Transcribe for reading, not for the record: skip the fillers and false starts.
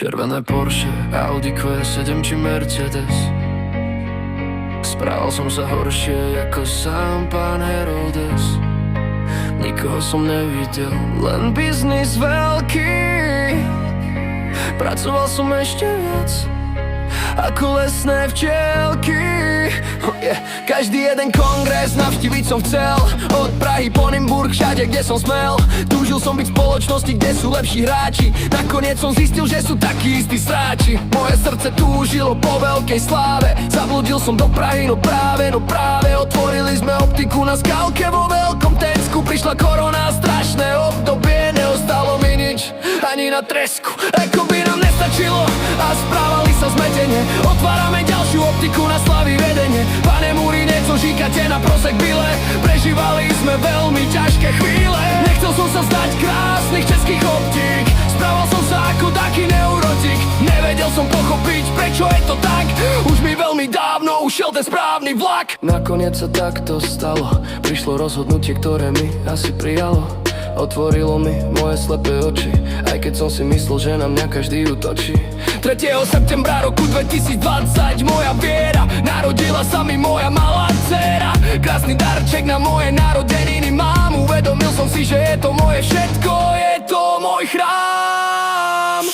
Červené Porsche, Audi Q7 či Mercedes. Správal som sa horšie ako sám pán Herodes. Nikoho som nevidel, len biznis veľký. Pracoval som ešte viac ako lesné včielky. Každý jeden kongres navštíviť som chcel, od Prahy po Nymburk, všade kde som smel. Túžil som byť v spoločnosti, kde sú lepší hráči. Nakoniec som zistil, že sú takí istí sráči. Moje srdce túžilo po veľkej sláve. Zabludil som do Prahy, no práve otvorili sme optiku na Skalke vo Veľkom Tecku. Prišla korona, strašné obdobie, neostalo mi nič, ani na tresku. Ako by nám nestačilo a správali sa zmetene. Otvárame ďalšiu optiku na Slavy vedenie. Pane Múri, nieco žíkate na prosek bile. Prežívali sme veľmi ťažké chvíle. Nechcel som sa zdať krásnych českých optík. Správal som sa ako taký neurotik. Nevedel som pochopiť, prečo je to tak. Už mi veľmi dávno ušiel ten správny vlak. Nakoniec sa takto stalo. Prišlo rozhodnutie, ktoré mi asi prijalo. Otvorilo mi moje slepé oči, aj keď som si myslel, že na mňa každý útočí. 3. septembra roku 2020 moja viera, narodila sa mi moja malá dcéra. Krásny darček na moje narodeniny mám. Uvedomil som si, že je to moje všetko, je to môj chrám.